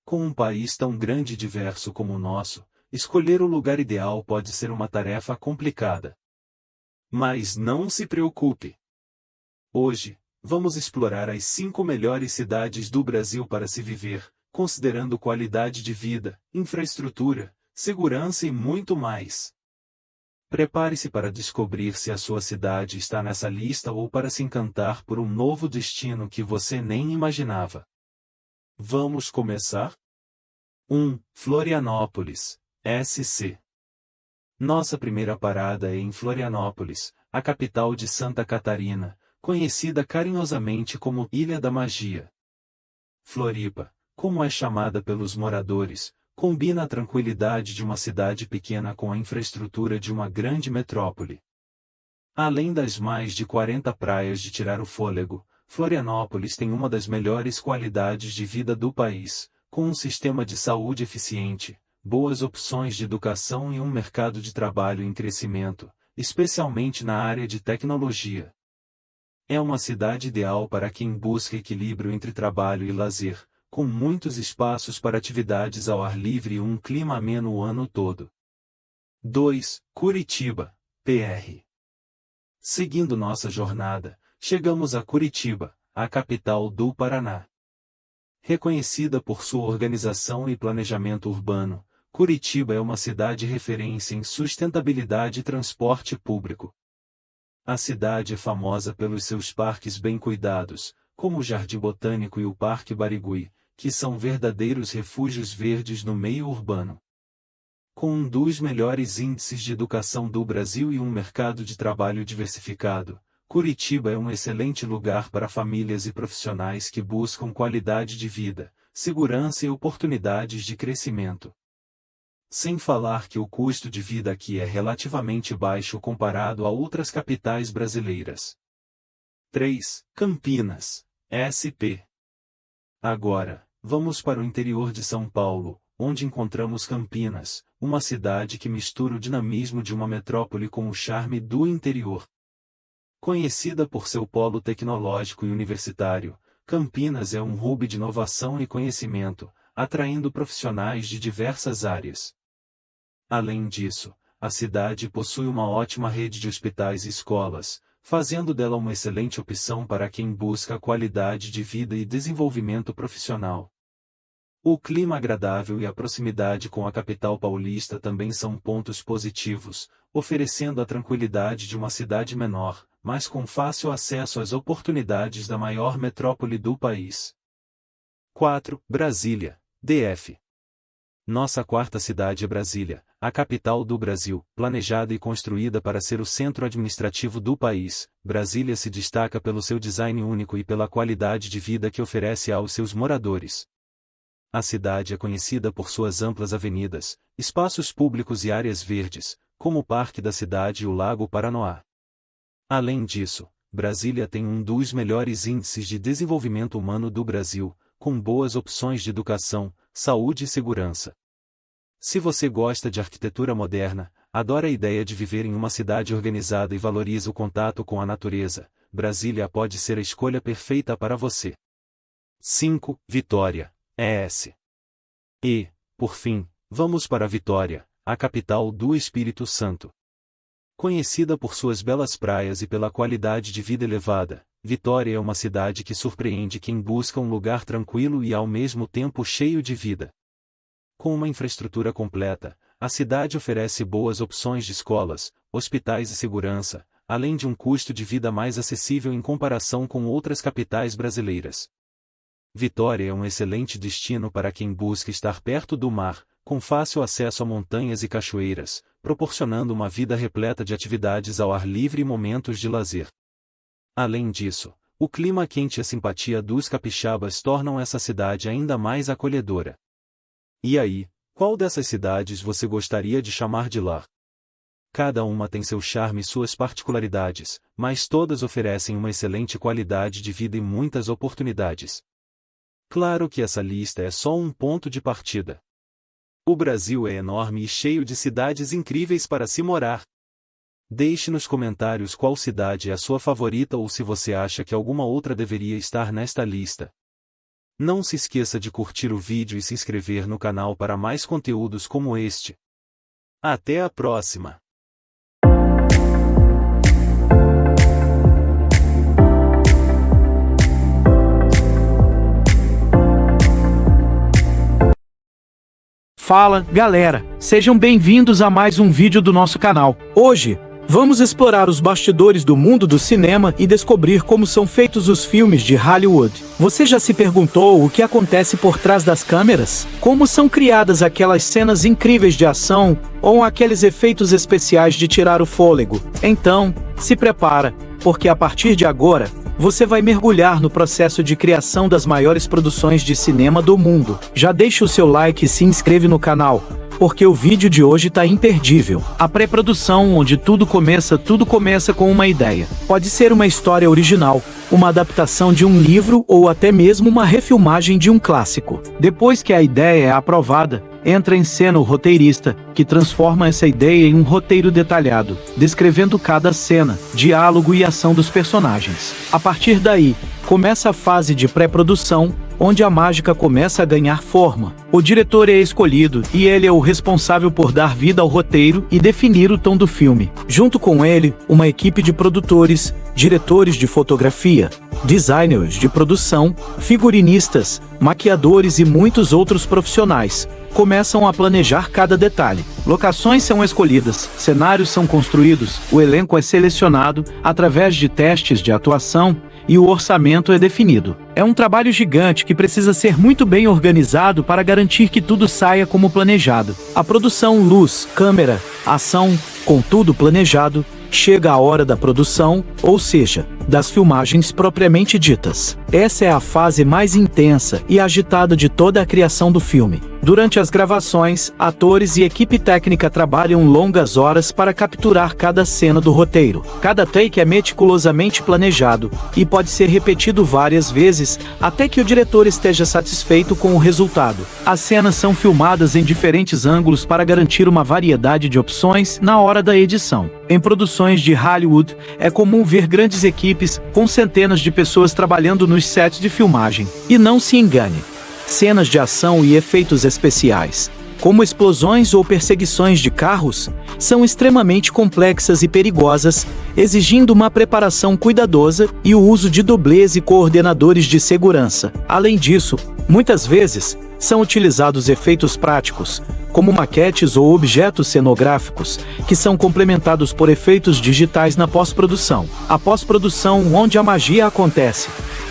Com um país tão grande e diverso como o nosso, escolher o lugar ideal pode ser uma tarefa complicada. Mas não se preocupe. Hoje, vamos explorar as 5 melhores cidades do Brasil para se viver, considerando qualidade de vida, infraestrutura, segurança e muito mais. Prepare-se para descobrir se a sua cidade está nessa lista ou para se encantar por um novo destino que você nem imaginava. Vamos começar? 1. Florianópolis, SC. Nossa primeira parada é em Florianópolis, a capital de Santa Catarina, conhecida carinhosamente como Ilha da Magia. Floripa, como é chamada pelos moradores, combina a tranquilidade de uma cidade pequena com a infraestrutura de uma grande metrópole. Além das mais de 40 praias de tirar o fôlego, Florianópolis tem uma das melhores qualidades de vida do país, com um sistema de saúde eficiente, boas opções de educação e um mercado de trabalho em crescimento, especialmente na área de tecnologia. É uma cidade ideal para quem busca equilíbrio entre trabalho e lazer, com muitos espaços para atividades ao ar livre e um clima ameno o ano todo. 2. Curitiba, PR. Seguindo nossa jornada, chegamos a Curitiba, a capital do Paraná. Reconhecida por sua organização e planejamento urbano, Curitiba é uma cidade referência em sustentabilidade e transporte público. A cidade é famosa pelos seus parques bem cuidados, como o Jardim Botânico e o Parque Barigui, que são verdadeiros refúgios verdes no meio urbano. Com um dos melhores índices de educação do Brasil e um mercado de trabalho diversificado, Curitiba é um excelente lugar para famílias e profissionais que buscam qualidade de vida, segurança e oportunidades de crescimento. Sem falar que o custo de vida aqui é relativamente baixo comparado a outras capitais brasileiras. 3. Campinas, SP. Agora, vamos para o interior de São Paulo, onde encontramos Campinas, uma cidade que mistura o dinamismo de uma metrópole com o charme do interior. Conhecida por seu polo tecnológico e universitário, Campinas é um hub de inovação e conhecimento, atraindo profissionais de diversas áreas. Além disso, a cidade possui uma ótima rede de hospitais e escolas, fazendo dela uma excelente opção para quem busca qualidade de vida e desenvolvimento profissional. O clima agradável e a proximidade com a capital paulista também são pontos positivos, oferecendo a tranquilidade de uma cidade menor, mas com fácil acesso às oportunidades da maior metrópole do país. 4. Brasília, DF. Nossa quarta cidade é Brasília, a capital do Brasil, planejada e construída para ser o centro administrativo do país. Brasília se destaca pelo seu design único e pela qualidade de vida que oferece aos seus moradores. A cidade é conhecida por suas amplas avenidas, espaços públicos e áreas verdes, como o Parque da Cidade e o Lago Paranoá. Além disso, Brasília tem um dos melhores índices de desenvolvimento humano do Brasil, com boas opções de educação, saúde e segurança. Se você gosta de arquitetura moderna, adora a ideia de viver em uma cidade organizada e valoriza o contato com a natureza, Brasília pode ser a escolha perfeita para você. 5. Vitória, ES. E, por fim, vamos para Vitória, a capital do Espírito Santo. Conhecida por suas belas praias e pela qualidade de vida elevada, Vitória é uma cidade que surpreende quem busca um lugar tranquilo e ao mesmo tempo cheio de vida. Com uma infraestrutura completa, a cidade oferece boas opções de escolas, hospitais e segurança, além de um custo de vida mais acessível em comparação com outras capitais brasileiras. Vitória é um excelente destino para quem busca estar perto do mar, com fácil acesso a montanhas e cachoeiras, proporcionando uma vida repleta de atividades ao ar livre e momentos de lazer. Além disso, o clima quente e a simpatia dos capixabas tornam essa cidade ainda mais acolhedora. E aí, qual dessas cidades você gostaria de chamar de lar? Cada uma tem seu charme e suas particularidades, mas todas oferecem uma excelente qualidade de vida e muitas oportunidades. Claro que essa lista é só um ponto de partida. O Brasil é enorme e cheio de cidades incríveis para se morar. Deixe nos comentários qual cidade é a sua favorita ou se você acha que alguma outra deveria estar nesta lista. Não se esqueça de curtir o vídeo e se inscrever no canal para mais conteúdos como este. Até a próxima! Fala, galera! Sejam bem-vindos a mais um vídeo do nosso canal. Hoje, vamos explorar os bastidores do mundo do cinema e descobrir como são feitos os filmes de Hollywood. Você já se perguntou o que acontece por trás das câmeras? Como são criadas aquelas cenas incríveis de ação ou aqueles efeitos especiais de tirar o fôlego? Então, se prepara, porque a partir de agora, você vai mergulhar no processo de criação das maiores produções de cinema do mundo. Já deixa o seu like e se inscreve no canal, porque o vídeo de hoje tá imperdível. A pré-produção, onde tudo começa com uma ideia. Pode ser uma história original, uma adaptação de um livro ou até mesmo uma refilmagem de um clássico. Depois que a ideia é aprovada, entra em cena o roteirista, que transforma essa ideia em um roteiro detalhado, descrevendo cada cena, diálogo e ação dos personagens. A partir daí, começa a fase de pré-produção, onde a mágica começa a ganhar forma. O diretor é escolhido e ele é o responsável por dar vida ao roteiro e definir o tom do filme. Junto com ele, uma equipe de produtores, diretores de fotografia, designers de produção, figurinistas, maquiadores e muitos outros profissionais começam a planejar cada detalhe. Locações são escolhidas, cenários são construídos, o elenco é selecionado através de testes de atuação e o orçamento é definido. É um trabalho gigante que precisa ser muito bem organizado para garantir que tudo saia como planejado. A produção, luz, câmera, ação, com tudo planejado, chega a hora da produção, ou seja, das filmagens propriamente ditas. Essa é a fase mais intensa e agitada de toda a criação do filme. Durante as gravações, atores e equipe técnica trabalham longas horas para capturar cada cena do roteiro. Cada take é meticulosamente planejado e pode ser repetido várias vezes até que o diretor esteja satisfeito com o resultado. As cenas são filmadas em diferentes ângulos para garantir uma variedade de opções na hora da edição. Em produções de Hollywood, é comum ver grandes equipes com centenas de pessoas trabalhando nos sets de filmagem. E não se engane, cenas de ação e efeitos especiais, como explosões ou perseguições de carros, são extremamente complexas e perigosas, exigindo uma preparação cuidadosa e o uso de dublês e coordenadores de segurança. Além disso, muitas vezes, são utilizados efeitos práticos, como maquetes ou objetos cenográficos, que são complementados por efeitos digitais na pós-produção. A pós-produção, onde a magia acontece.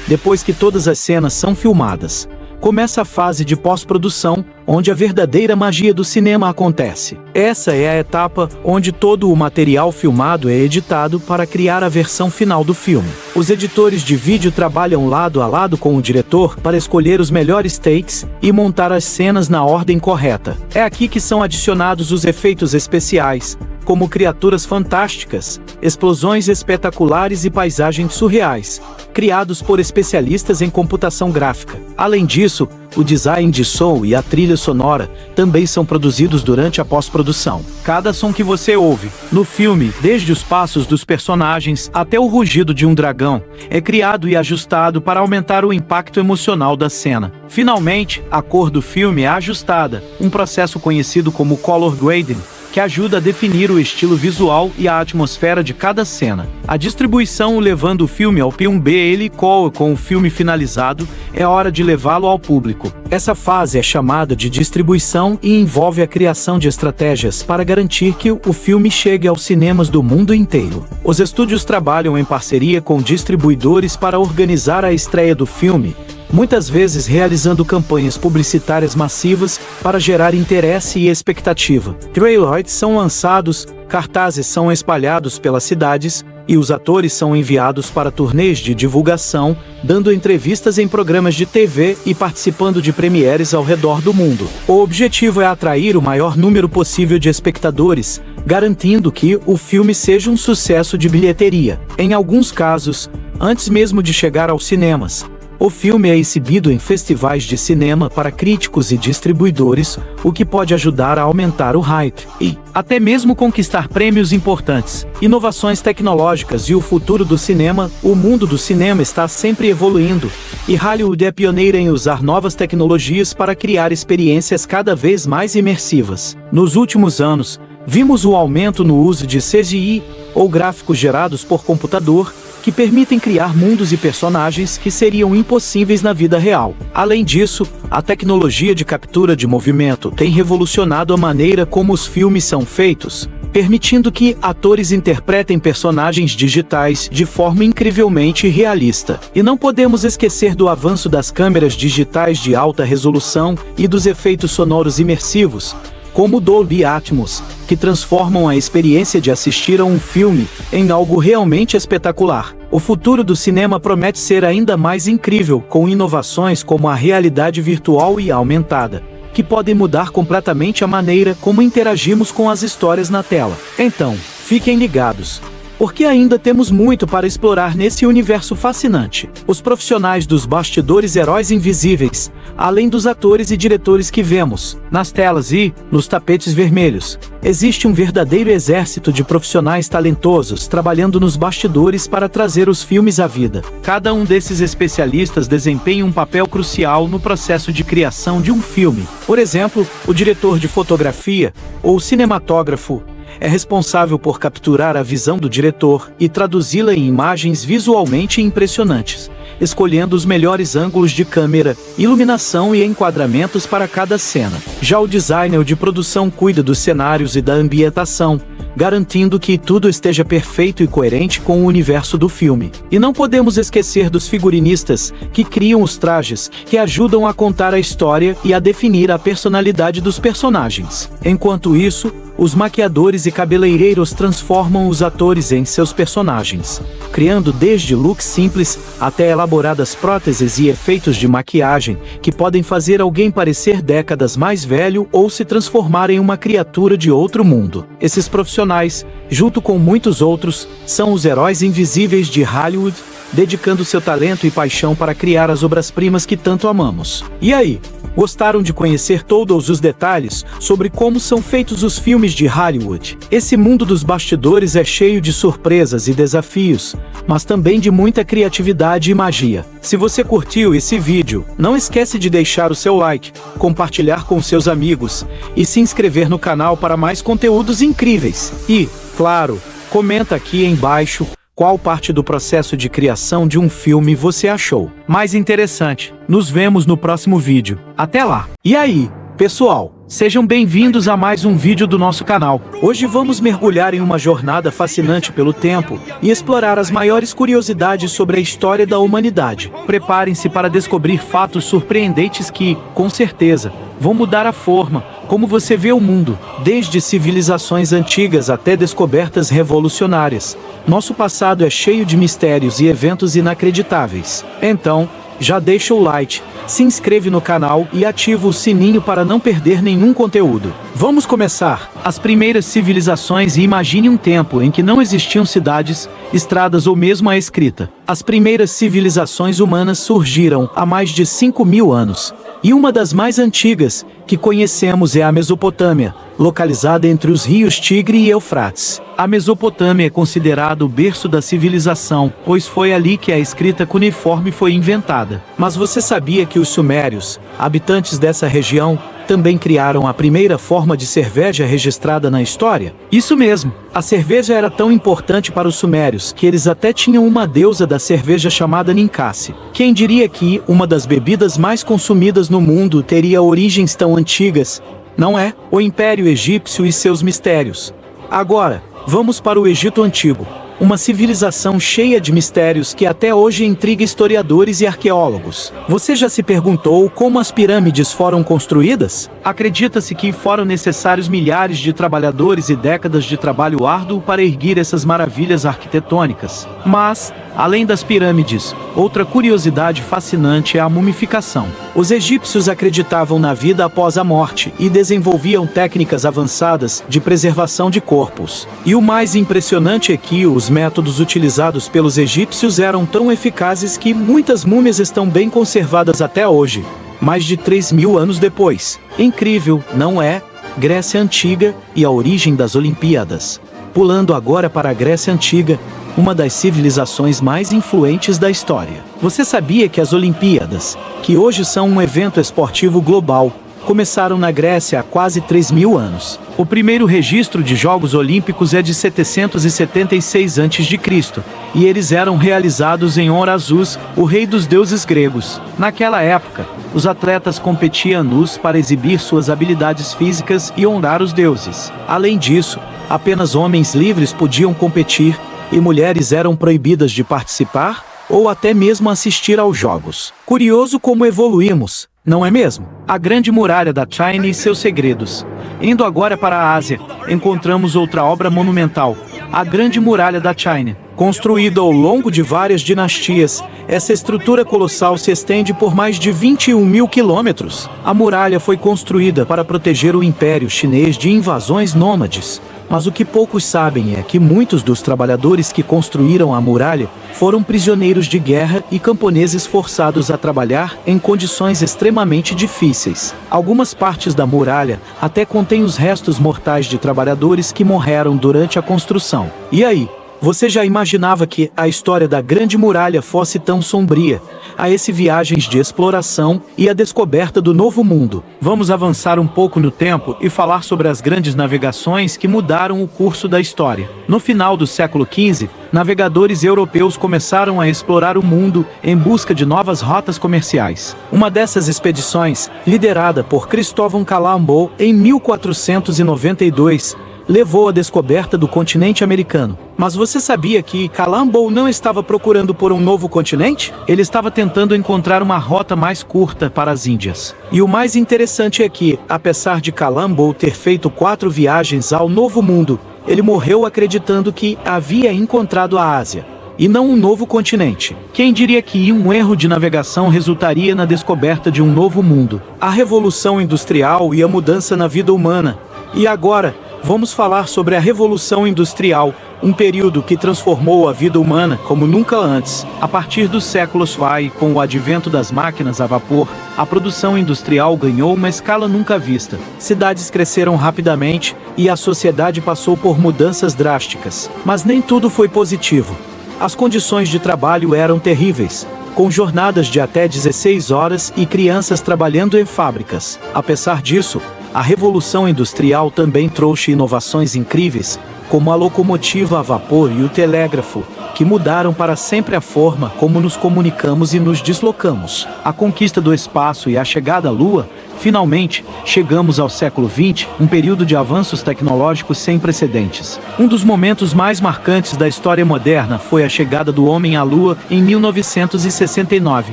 Depois que todas as cenas são filmadas, começa a fase de pós-produção, onde a verdadeira magia do cinema acontece. Essa é a etapa onde todo o material filmado é editado para criar a versão final do filme. Os editores de vídeo trabalham lado a lado com o diretor para escolher os melhores takes e montar as cenas na ordem correta. É aqui que são adicionados os efeitos especiais, como criaturas fantásticas, explosões espetaculares e paisagens surreais, criados por especialistas em computação gráfica. Além disso, o design de som e a trilha sonora também são produzidos durante a pós-produção. Cada som que você ouve no filme, desde os passos dos personagens até o rugido de um dragão, é criado e ajustado para aumentar o impacto emocional da cena. Finalmente, a cor do filme é ajustada, um processo conhecido como color grading, que ajuda a definir o estilo visual e a atmosfera de cada cena. A distribuição, levando o filme ao P1B com o filme finalizado, é hora de levá-lo ao público. Essa fase é chamada de distribuição e envolve a criação de estratégias para garantir que o filme chegue aos cinemas do mundo inteiro. Os estúdios trabalham em parceria com distribuidores para organizar a estreia do filme, muitas vezes realizando campanhas publicitárias massivas para gerar interesse e expectativa. Trailers são lançados, cartazes são espalhados pelas cidades e os atores são enviados para turnês de divulgação, dando entrevistas em programas de TV e participando de premieres ao redor do mundo. O objetivo é atrair o maior número possível de espectadores, garantindo que o filme seja um sucesso de bilheteria. Em alguns casos, antes mesmo de chegar aos cinemas, o filme é exibido em festivais de cinema para críticos e distribuidores, o que pode ajudar a aumentar o hype e até mesmo conquistar prêmios importantes. Inovações tecnológicas e o futuro do cinema. O mundo do cinema está sempre evoluindo, e Hollywood é pioneira em usar novas tecnologias para criar experiências cada vez mais imersivas. Nos últimos anos, vimos o aumento no uso de CGI, ou gráficos gerados por computador, que permitem criar mundos e personagens que seriam impossíveis na vida real. Além disso, a tecnologia de captura de movimento tem revolucionado a maneira como os filmes são feitos, permitindo que atores interpretem personagens digitais de forma incrivelmente realista. E não podemos esquecer do avanço das câmeras digitais de alta resolução e dos efeitos sonoros imersivos, como o Dolby Atmos, que transformam a experiência de assistir a um filme em algo realmente espetacular. O futuro do cinema promete ser ainda mais incrível, com inovações como a realidade virtual e aumentada, que podem mudar completamente a maneira como interagimos com as histórias na tela. Então, fiquem ligados. porque ainda temos muito para explorar nesse universo fascinante. Os profissionais dos bastidores, heróis invisíveis, além dos atores e diretores que vemos nas telas e nos tapetes vermelhos, existe um verdadeiro exército de profissionais talentosos trabalhando nos bastidores para trazer os filmes à vida. Cada um desses especialistas desempenha um papel crucial no processo de criação de um filme. Por exemplo, o diretor de fotografia ou cinematógrafo é responsável por capturar a visão do diretor e traduzi-la em imagens visualmente impressionantes, escolhendo os melhores ângulos de câmera, iluminação e enquadramentos para cada cena. Já o designer de produção cuida dos cenários e da ambientação, garantindo que tudo esteja perfeito e coerente com o universo do filme. E não podemos esquecer dos figurinistas, que criam os trajes, que ajudam a contar a história e a definir a personalidade dos personagens. Enquanto isso, os maquiadores e cabeleireiros transformam os atores em seus personagens, criando desde looks simples até elaboradas próteses e efeitos de maquiagem que podem fazer alguém parecer décadas mais velho ou se transformar em uma criatura de outro mundo. Esses profissionais, junto com muitos outros, são os heróis invisíveis de Hollywood, dedicando seu talento e paixão para criar as obras-primas que tanto amamos. E aí? Gostaram de conhecer todos os detalhes sobre como são feitos os filmes de Hollywood? Esse mundo dos bastidores é cheio de surpresas e desafios, mas também de muita criatividade e magia. Se você curtiu esse vídeo, não esquece de deixar o seu like, compartilhar com seus amigos e se inscrever no canal para mais conteúdos incríveis. E, claro, comenta aqui embaixo qual parte do processo de criação de um filme você achou mais interessante. Nos vemos no próximo vídeo. Até lá! E aí, pessoal? Sejam bem-vindos a mais um vídeo do nosso canal. Hoje vamos mergulhar em uma jornada fascinante pelo tempo e explorar as maiores curiosidades sobre a história da humanidade. Preparem-se para descobrir fatos surpreendentes que, com certeza, vão mudar a forma como você vê o mundo, desde civilizações antigas até descobertas revolucionárias. Nosso passado é cheio de mistérios e eventos inacreditáveis. Então, já deixa o like, se inscreve no canal e ativa o sininho para não perder nenhum conteúdo. Vamos começar! As primeiras civilizações, e imagine um tempo em que não existiam cidades, estradas ou mesmo a escrita. As primeiras civilizações humanas surgiram há mais de 5.000 anos. E uma das mais antigas que conhecemos é a Mesopotâmia, localizada entre os rios Tigre e Eufrates. A Mesopotâmia é considerada o berço da civilização, pois foi ali que a escrita cuneiforme foi inventada. Mas você sabia que os sumérios, habitantes dessa região, também criaram a primeira forma de cerveja registrada na história? Isso mesmo! A cerveja era tão importante para os sumérios que eles até tinham uma deusa da cerveja chamada Ninkasi. Quem diria que uma das bebidas mais consumidas no mundo teria origens tão antigas, não é? O Império Egípcio e seus mistérios. Agora, vamos para o Egito Antigo, uma civilização cheia de mistérios que até hoje intriga historiadores e arqueólogos. Você já se perguntou como as pirâmides foram construídas? Acredita-se que foram necessários milhares de trabalhadores e décadas de trabalho árduo para erguer essas maravilhas arquitetônicas. Mas, além das pirâmides, outra curiosidade fascinante é a mumificação. Os egípcios acreditavam na vida após a morte e desenvolviam técnicas avançadas de preservação de corpos. E o mais impressionante é que os métodos utilizados pelos egípcios eram tão eficazes que muitas múmias estão bem conservadas até hoje, mais de 3.000 anos depois. Incrível, não é? Grécia Antiga e a origem das Olimpíadas. Pulando agora para a Grécia Antiga, uma das civilizações mais influentes da história. Você sabia que as Olimpíadas, que hoje são um evento esportivo global, começaram na Grécia há quase 3.000 anos. O primeiro registro de Jogos Olímpicos é de 776 a.C., e eles eram realizados em honra a Zeus, o rei dos deuses gregos. Naquela época, os atletas competiam nus para exibir suas habilidades físicas e honrar os deuses. Além disso, apenas homens livres podiam competir, e mulheres eram proibidas de participar ou até mesmo assistir aos jogos. Curioso como evoluímos, não é mesmo? A Grande Muralha da China e seus segredos. Indo agora para a Ásia, encontramos outra obra monumental, a Grande Muralha da China. Construída ao longo de várias dinastias, essa estrutura colossal se estende por mais de 21.000 quilômetros. A muralha foi construída para proteger o Império Chinês de invasões nômades, Mas o que poucos sabem é que muitos dos trabalhadores que construíram a muralha foram prisioneiros de guerra e camponeses forçados a trabalhar em condições extremamente difíceis. Algumas partes da muralha até contêm os restos mortais de trabalhadores que morreram durante a construção. E aí? Você já imaginava que a história da Grande Muralha fosse tão sombria? A esse viagens de exploração e a descoberta do Novo Mundo. Vamos avançar um pouco no tempo e falar sobre as grandes navegações que mudaram o curso da história. No final do século XV, navegadores europeus começaram a explorar o mundo em busca de novas rotas comerciais. Uma dessas expedições, liderada por Cristóvão Colombo em 1492, levou à descoberta do continente americano. Mas você sabia que Colombo não estava procurando por um novo continente? Ele estava tentando encontrar uma rota mais curta para as Índias. E o mais interessante é que, apesar de Colombo ter feito 4 viagens ao Novo Mundo, ele morreu acreditando que havia encontrado a Ásia, e não um novo continente. Quem diria que um erro de navegação resultaria na descoberta de um novo mundo? A Revolução Industrial e a mudança na vida humana. E agora, vamos falar sobre a Revolução Industrial, um período que transformou a vida humana como nunca antes. A partir do século XVI, com o advento das máquinas a vapor, a produção industrial ganhou uma escala nunca vista. Cidades cresceram rapidamente e a sociedade passou por mudanças drásticas. Mas nem tudo foi positivo. As condições de trabalho eram terríveis, com jornadas de até 16 horas e crianças trabalhando em fábricas. Apesar disso, a Revolução Industrial também trouxe inovações incríveis, como a locomotiva a vapor e o telégrafo, que mudaram para sempre a forma como nos comunicamos e nos deslocamos. A conquista do espaço e a chegada à Lua. Finalmente, chegamos ao século XX, um período de avanços tecnológicos sem precedentes. Um dos momentos mais marcantes da história moderna foi a chegada do homem à Lua em 1969,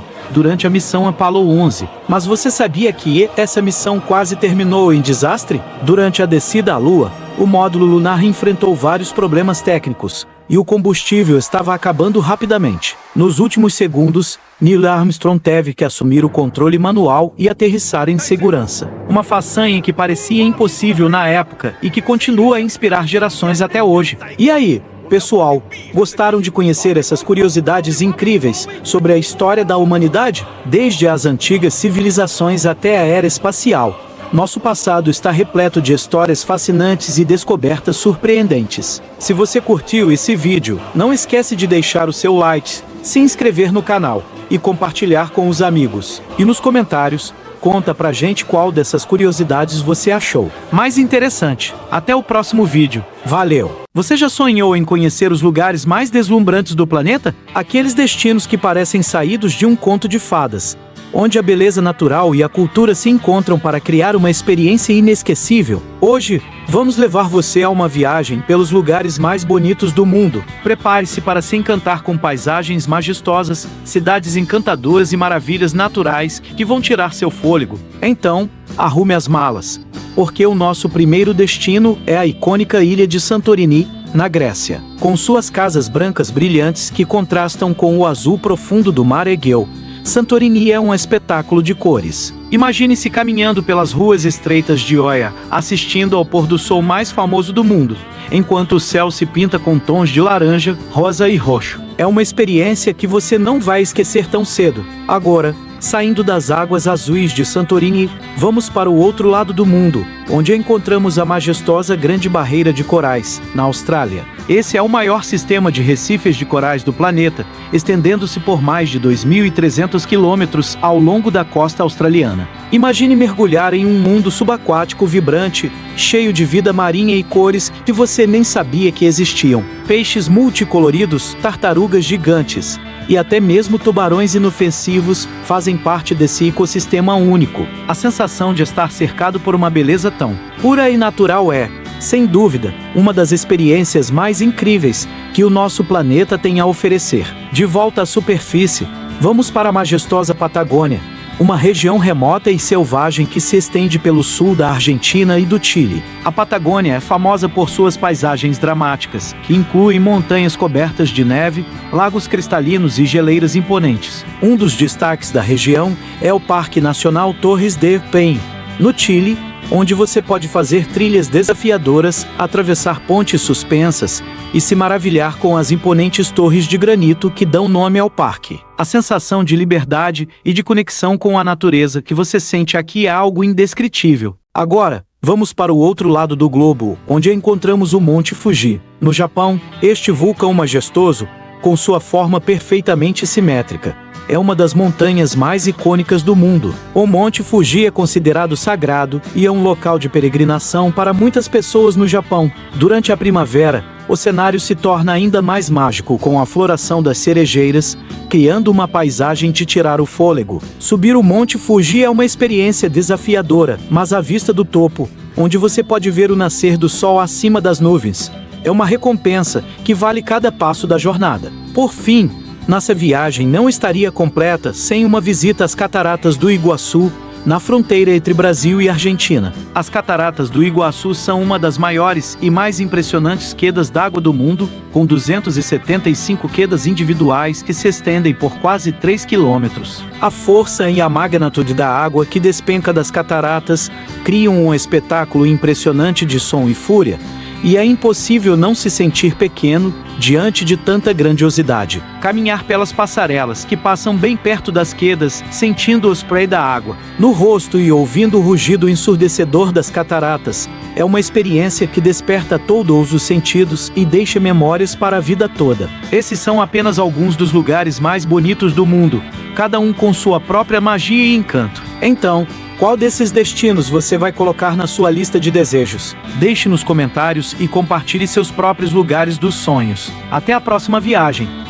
durante a missão Apollo 11. Mas você sabia que essa missão quase terminou em desastre? Durante a descida à Lua, o módulo lunar enfrentou vários problemas técnicos, e o combustível estava acabando rapidamente. Nos últimos segundos, Neil Armstrong teve que assumir o controle manual e aterrissar em segurança. Uma façanha que parecia impossível na época e que continua a inspirar gerações até hoje. E aí, pessoal, gostaram de conhecer essas curiosidades incríveis sobre a história da humanidade? Desde as antigas civilizações até a era espacial. Nosso passado está repleto de histórias fascinantes e descobertas surpreendentes. Se você curtiu esse vídeo, não esquece de deixar o seu like, se inscrever no canal e compartilhar com os amigos. E nos comentários, conta pra gente qual dessas curiosidades você achou mais interessante. Até o próximo vídeo. Valeu! Você já sonhou em conhecer os lugares mais deslumbrantes do planeta? Aqueles destinos que parecem saídos de um conto de fadas, onde a beleza natural e a cultura se encontram para criar uma experiência inesquecível. Hoje, vamos levar você a uma viagem pelos lugares mais bonitos do mundo. Prepare-se para se encantar com paisagens majestosas, cidades encantadoras e maravilhas naturais que vão tirar seu fôlego. Então, arrume as malas, porque o nosso primeiro destino é a icônica ilha de Santorini, na Grécia. Com suas casas brancas brilhantes que contrastam com o azul profundo do mar Egeu, Santorini é um espetáculo de cores. Imagine-se caminhando pelas ruas estreitas de Oia, assistindo ao pôr do sol mais famoso do mundo, enquanto o céu se pinta com tons de laranja, rosa e roxo. É uma experiência que você não vai esquecer tão cedo. Agora, saindo das águas azuis de Santorini, vamos para o outro lado do mundo, onde encontramos a majestosa Grande Barreira de Corais, na Austrália. Esse é o maior sistema de recifes de corais do planeta, estendendo-se por mais de 2.300 quilômetros ao longo da costa australiana. Imagine mergulhar em um mundo subaquático vibrante, cheio de vida marinha e cores que você nem sabia que existiam. Peixes multicoloridos, tartarugas gigantes e até mesmo tubarões inofensivos fazem parte desse ecossistema único. A sensação de estar cercado por uma beleza tão pura e natural é, sem dúvida, uma das experiências mais incríveis que o nosso planeta tem a oferecer. De volta à superfície, vamos para a majestosa Patagônia, uma região remota e selvagem que se estende pelo sul da Argentina e do Chile. A Patagônia é famosa por suas paisagens dramáticas, que incluem montanhas cobertas de neve, lagos cristalinos e geleiras imponentes. Um dos destaques da região é o Parque Nacional Torres del Paine, no Chile, onde você pode fazer trilhas desafiadoras, atravessar pontes suspensas e se maravilhar com as imponentes torres de granito que dão nome ao parque. A sensação de liberdade e de conexão com a natureza que você sente aqui é algo indescritível. Agora, vamos para o outro lado do globo, onde encontramos o Monte Fuji. No Japão, este vulcão majestoso, com sua forma perfeitamente simétrica, é uma das montanhas mais icônicas do mundo. O Monte Fuji é considerado sagrado e é um local de peregrinação para muitas pessoas no Japão. Durante a primavera, o cenário se torna ainda mais mágico com a floração das cerejeiras, criando uma paisagem de tirar o fôlego. Subir o Monte Fuji é uma experiência desafiadora, mas a vista do topo, onde você pode ver o nascer do sol acima das nuvens, é uma recompensa que vale cada passo da jornada. Por fim, nossa viagem não estaria completa sem uma visita às Cataratas do Iguaçu, na fronteira entre Brasil e Argentina. As Cataratas do Iguaçu são uma das maiores e mais impressionantes quedas d'água do mundo, com 275 quedas individuais que se estendem por quase 3 quilômetros. A força e a magnitude da água que despenca das cataratas criam um espetáculo impressionante de som e fúria, e é impossível não se sentir pequeno diante de tanta grandiosidade. Caminhar pelas passarelas que passam bem perto das quedas, sentindo o spray da água no rosto e ouvindo o rugido ensurdecedor das cataratas, é uma experiência que desperta todos os sentidos e deixa memórias para a vida toda. Esses são apenas alguns dos lugares mais bonitos do mundo, cada um com sua própria magia e encanto. Então, qual desses destinos você vai colocar na sua lista de desejos? Deixe nos comentários e compartilhe seus próprios lugares dos sonhos. Até a próxima viagem!